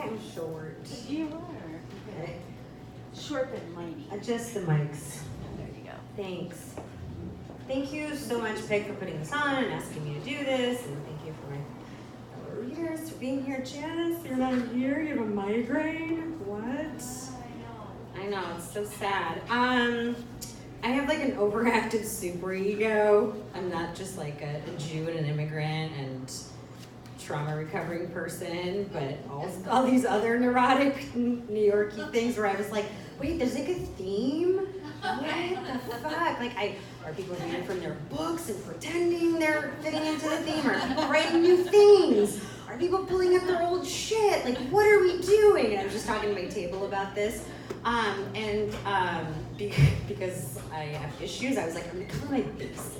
I'm short. You are. Okay. Short but mighty. Adjust the mics. There you go. Thanks. Thank you so much, Peg, for putting this on and asking me to do this. And thank you for my fellow readers for being here. Janice, you're not here. You have a migraine. What? I know, it's so sad. I have like an overactive superego. I'm not just like a Jew and an immigrant and trauma recovering person, but all these other neurotic New Yorkie things where I was like, wait, there's like a theme? What the fuck? Like, are people reading from their books and pretending they're fitting into the theme, or writing new things? Are people pulling up their old shit? Like, what are we doing? And I was just talking to my table about this. Because I have issues, I was like, I'm gonna cover my bases.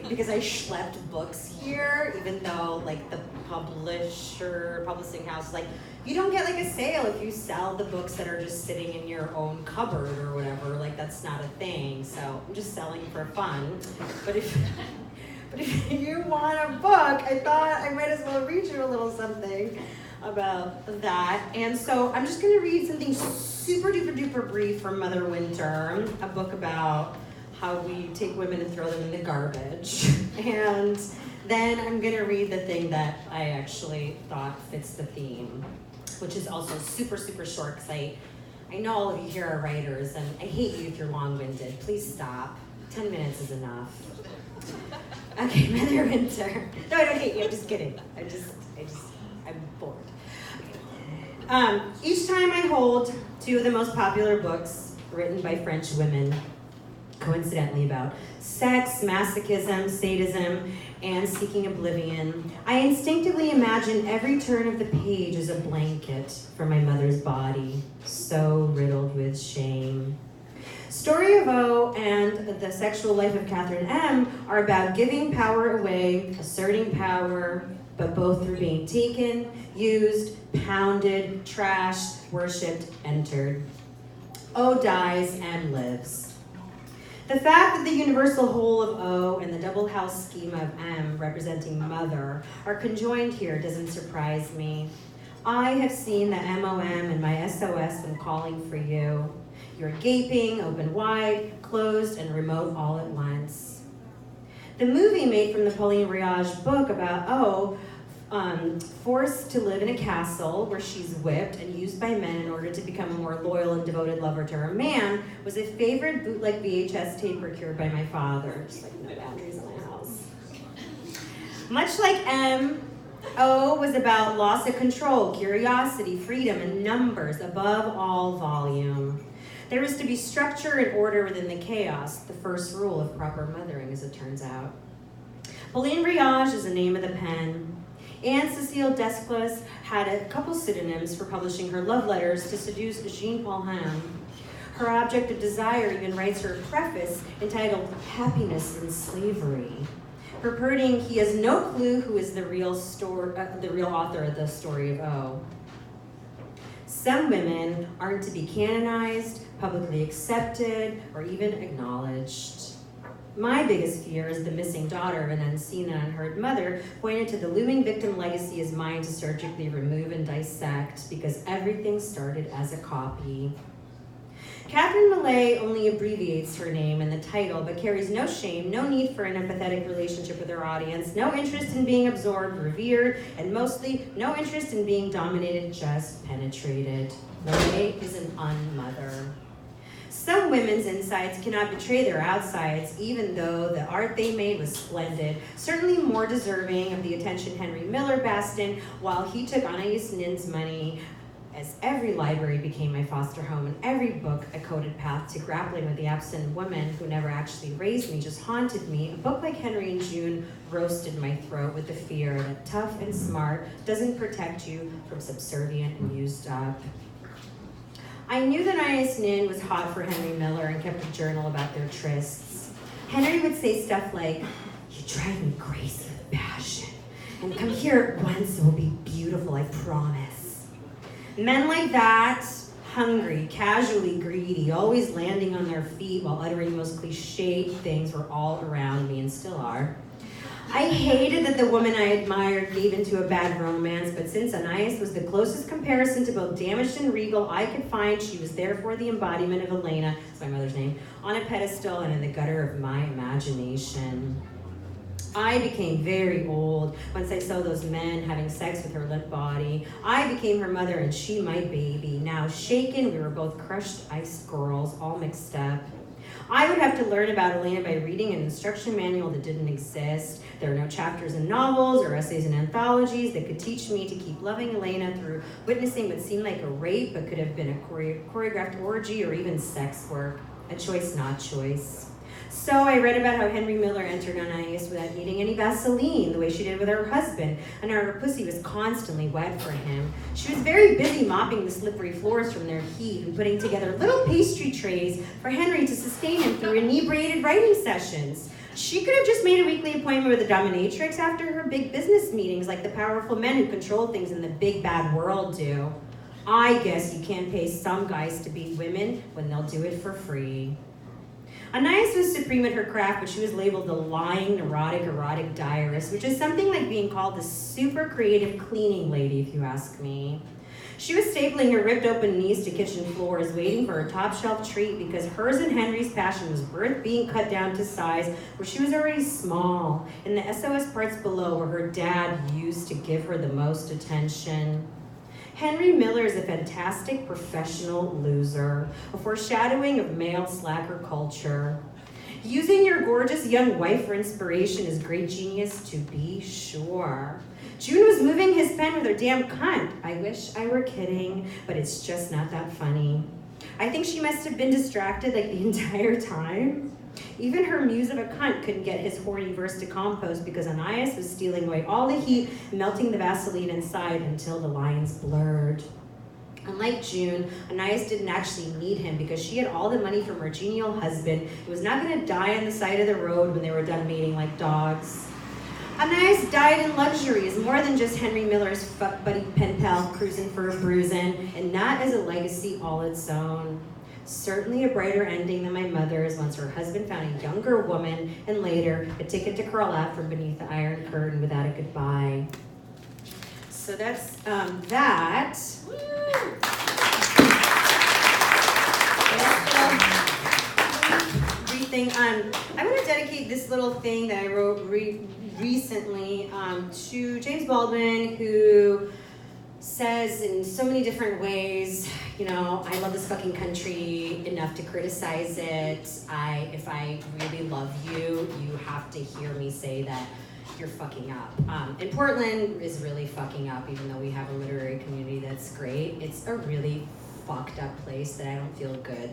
Because I schlepped books here, even though like the publishing house is like, you don't get like a sale if you sell the books that are just sitting in your own cupboard or whatever. Like, that's not a thing. So I'm just selling for fun. But if you want a book, I thought I might as well read you a little something about that. And so I'm just gonna read something super duper duper brief from Mother Winter, a book about how we take women and throw them in the garbage. And then I'm gonna read the thing that I actually thought fits the theme, which is also super, super short, because I know all of you here are writers, and I hate you if you're long-winded. Please stop. 10 minutes is enough. Okay, Mother Winter. No, I don't hate you, I'm just kidding. I'm bored. Each time I hold two of the most popular books written by French women, coincidentally about sex, masochism, sadism, and seeking oblivion, I instinctively imagine every turn of the page as a blanket for my mother's body, so riddled with shame. Story of O and The Sexual Life of Catherine M. are about giving power away, asserting power, but both through being taken, used, pounded, trashed, worshipped, entered. O dies, M lives. The fact that the universal whole of O and the double house schema of M, representing mother, are conjoined here doesn't surprise me. I have seen the MOM and my SOS when calling for you. You're gaping, open wide, closed, and remote all at once. The movie made from the Pauline Riage book about O, forced to live in a castle where she's whipped and used by men in order to become a more loyal and devoted lover to her man, was a favorite bootleg VHS tape procured by my father. Just like no boundaries in my house. Much like M, O was about loss of control, curiosity, freedom, and numbers, above all volume. There is to be structure and order within the chaos, the first rule of proper mothering, as it turns out. Pauline Riage is the name of the pen. Anne-Cécile Desclés had a couple pseudonyms for publishing her love letters to seduce Jean Paulhan. Her object of desire even writes her a preface entitled Happiness in Slavery, purporting he has no clue who is the real author of the story of O. Some women aren't to be canonized, publicly accepted, or even acknowledged. My biggest fear is the missing daughter of an unseen and unheard mother, pointed to the looming victim legacy as mine to surgically remove and dissect, because everything started as a copy. Catherine Millet only abbreviates her name in the title, but carries no shame, no need for an empathetic relationship with her audience, no interest in being absorbed, revered, and mostly no interest in being dominated, just penetrated. Millet is an unmother. Some women's insides cannot betray their outsides, even though the art they made was splendid, certainly more deserving of the attention Henry Miller basked in while he took Anais Nin's money, as every library became my foster home and every book a coded path to grappling with the absent woman who never actually raised me just haunted me. A book like Henry and June roasted my throat with the fear that tough and smart doesn't protect you from subservient and used up. I knew that Anais Nin was hot for Henry Miller and kept a journal about their trysts. Henry would say stuff like, "You drive me crazy with passion, and come here at once, it will be beautiful, I promise." Men like that, hungry, casually greedy, always landing on their feet while uttering the most cliched things, were all around me and still are. I hated that the woman I admired gave into a bad romance, but since Anais was the closest comparison to both damaged and regal I could find, she was therefore the embodiment of Elena, that's my mother's name, on a pedestal and in the gutter of my imagination. I became very old once I saw those men having sex with her limp body. I became her mother and she my baby. Now shaken, we were both crushed ice girls, all mixed up. I would have to learn about Elena by reading an instruction manual that didn't exist. There are no chapters in novels or essays in anthologies that could teach me to keep loving Elena through witnessing what seemed like a rape but could have been a choreographed orgy or even sex work. A choice, not choice. So I read about how Henry Miller entered Anais without needing any Vaseline, the way she did with her husband, and how her pussy was constantly wet for him. She was very busy mopping the slippery floors from their heat and putting together little pastry trays for Henry to sustain him through inebriated writing sessions. She could have just made a weekly appointment with a dominatrix after her big business meetings, like the powerful men who control things in the big bad world do. I guess you can't pay some guys to beat women when they'll do it for free. Anais was supreme at her craft, but she was labeled the lying, neurotic, erotic diarist, which is something like being called the super creative cleaning lady, if you ask me. She was stapling her ripped open knees to kitchen floors, waiting for her top shelf treat because hers and Henry's passion was worth being cut down to size where she was already small, in the SOS parts below where her dad used to give her the most attention. Henry Miller is a fantastic professional loser, a foreshadowing of male slacker culture. Using your gorgeous young wife for inspiration is great genius, to be sure. June was moving his pen with her damn cunt. I wish I were kidding, but it's just not that funny. I think she must have been distracted like the entire time. Even her muse of a cunt couldn't get his horny verse to compost because Anais was stealing away all the heat, melting the Vaseline inside until the lines blurred. Unlike June, Anais didn't actually need him because she had all the money from her genial husband who was not going to die on the side of the road when they were done mating like dogs. Anais died in luxury as more than just Henry Miller's fuck buddy pen pal cruising for a bruising, and not as a legacy all its own. Certainly a brighter ending than my mother's once her husband found a younger woman and later a ticket to crawl out from beneath the iron curtain without a goodbye. So that's that. Thing. I want to dedicate this little thing that I wrote recently to James Baldwin, who says in so many different ways, you know, I love this fucking country enough to criticize it. If I really love you, you have to hear me say that you're fucking up. And Portland is really fucking up, even though we have a literary community that's great. It's a really fucked up place that I don't feel good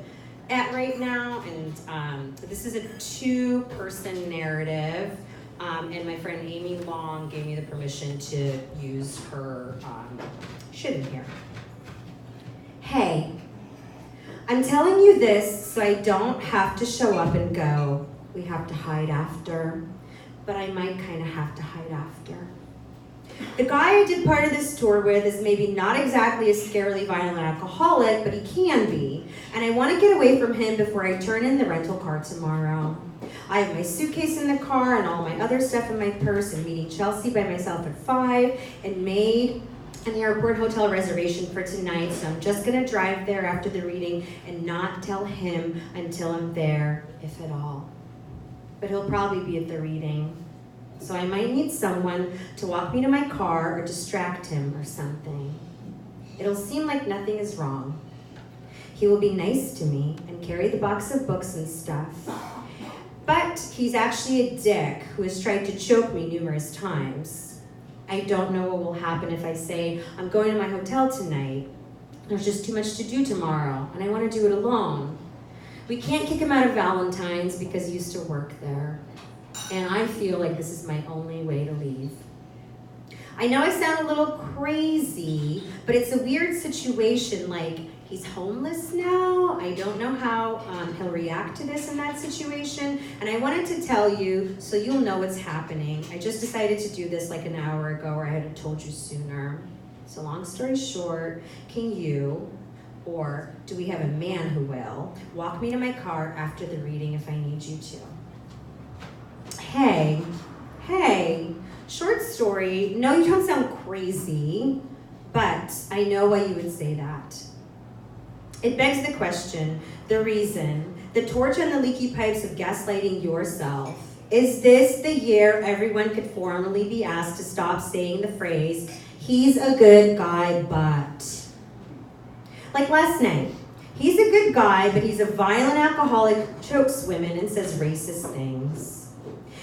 at right now, and this is a two-person narrative, and my friend Amy Long gave me the permission to use her shit in here. Hey, I'm telling you this so I don't have to show up and go, we have to hide after, but I might kind of have to hide after. The guy I did part of this tour with is maybe not exactly a scarily violent alcoholic, but he can be, and I want to get away from him before I turn in the rental car tomorrow. I have my suitcase in the car and all my other stuff in my purse, and meeting Chelsea by myself at 5, and made an airport hotel reservation for tonight, so I'm just going to drive there after the reading and not tell him until I'm there, if at all. But he'll probably be at the reading. So I might need someone to walk me to my car or distract him or something. It'll seem like nothing is wrong. He will be nice to me and carry the box of books and stuff. But he's actually a dick who has tried to choke me numerous times. I don't know what will happen if I say, I'm going to my hotel tonight. There's just too much to do tomorrow, and I want to do it alone. We can't kick him out of Valentine's because he used to work there. And I feel like this is my only way to leave. I know I sound a little crazy, but it's a weird situation, like he's homeless now. I don't know how he'll react to this in that situation. And I wanted to tell you so you'll know what's happening. I just decided to do this like an hour ago, or I had told you sooner. So long story short, can you, or do we have a man who will, walk me to my car after the reading if I need you to? Hey, Hey, short story. No, you don't sound crazy, but I know why you would say that. It begs the question, the reason, the torch and the leaky pipes of gaslighting yourself. Is this the year everyone could formally be asked to stop saying the phrase, he's a good guy, but? Like last night, he's a good guy, but he's a violent alcoholic, chokes women and says racist things.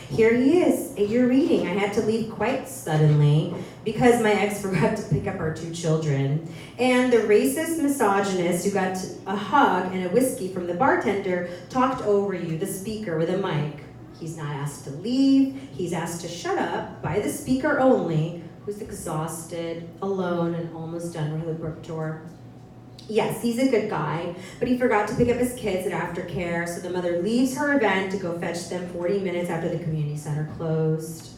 Here he is at your reading. I had to leave quite suddenly because my ex forgot to pick up our 2 children. And the racist misogynist who got a hug and a whiskey from the bartender talked over you, the speaker with a mic. He's not asked to leave. He's asked to shut up by the speaker only, who's exhausted, alone, and almost done with the book tour. Yes, he's a good guy, but he forgot to pick up his kids at aftercare, so the mother leaves her event to go fetch them 40 minutes after the community center closed.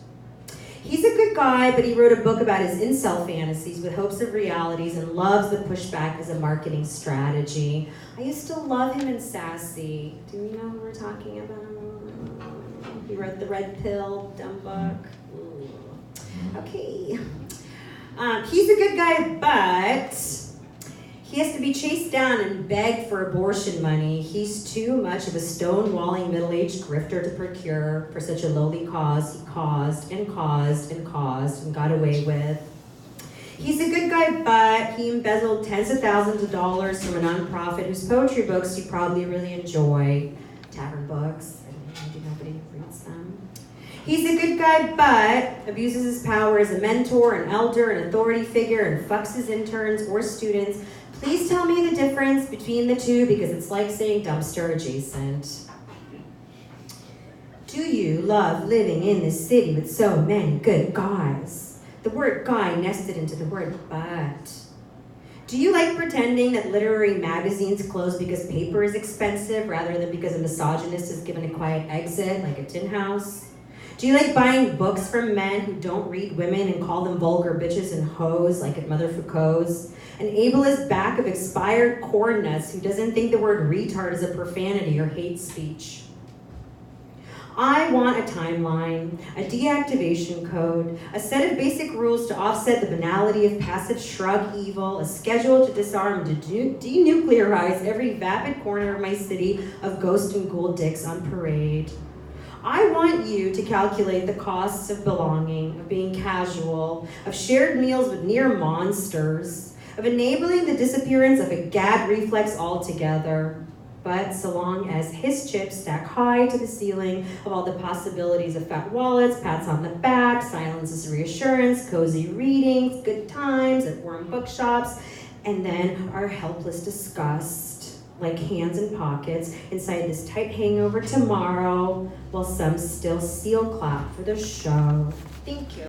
He's a good guy, but he wrote a book about his incel fantasies with hopes of realities and loves the pushback as a marketing strategy. I used to love him in Sassy. Do you know who we're talking about? He wrote The Red Pill, dumb book. Ooh. Okay. He's a good guy, but he has to be chased down and begged for abortion money. He's too much of a stonewalling middle-aged grifter to procure for such a lowly cause he caused and got away with. He's a good guy, but he embezzled tens of thousands of dollars from a nonprofit whose poetry books you probably really enjoy. Tavern books, and nobody reads them. He's a good guy, but abuses his power as a mentor, an elder, an authority figure, and fucks his interns or students. Please tell me the difference between the two, because it's like saying dumpster adjacent. Do you love living in this city with so many good guys? The word guy nested into the word but. Do you like pretending that literary magazines close because paper is expensive rather than because a misogynist is given a quiet exit, like a tin house? Do you like buying books from men who don't read women and call them vulgar bitches and hoes, like at Mother Foucault's? An ableist back of expired corn nuts who doesn't think the word retard is a profanity or hate speech? I want a timeline, a deactivation code, a set of basic rules to offset the banality of passive shrug evil, a schedule to disarm and to denuclearize every vapid corner of my city of ghost and ghoul dicks on parade. I want you to calculate the costs of belonging, of being casual, of shared meals with near monsters, of enabling the disappearance of a gag reflex altogether. But so long as his chips stack high to the ceiling of all the possibilities of fat wallets, pats on the back, silences reassurance, cozy readings, good times at warm bookshops, and then our helpless disgust, like hands in pockets, inside this tight hangover tomorrow, while some still seal clap for the show. Thank you.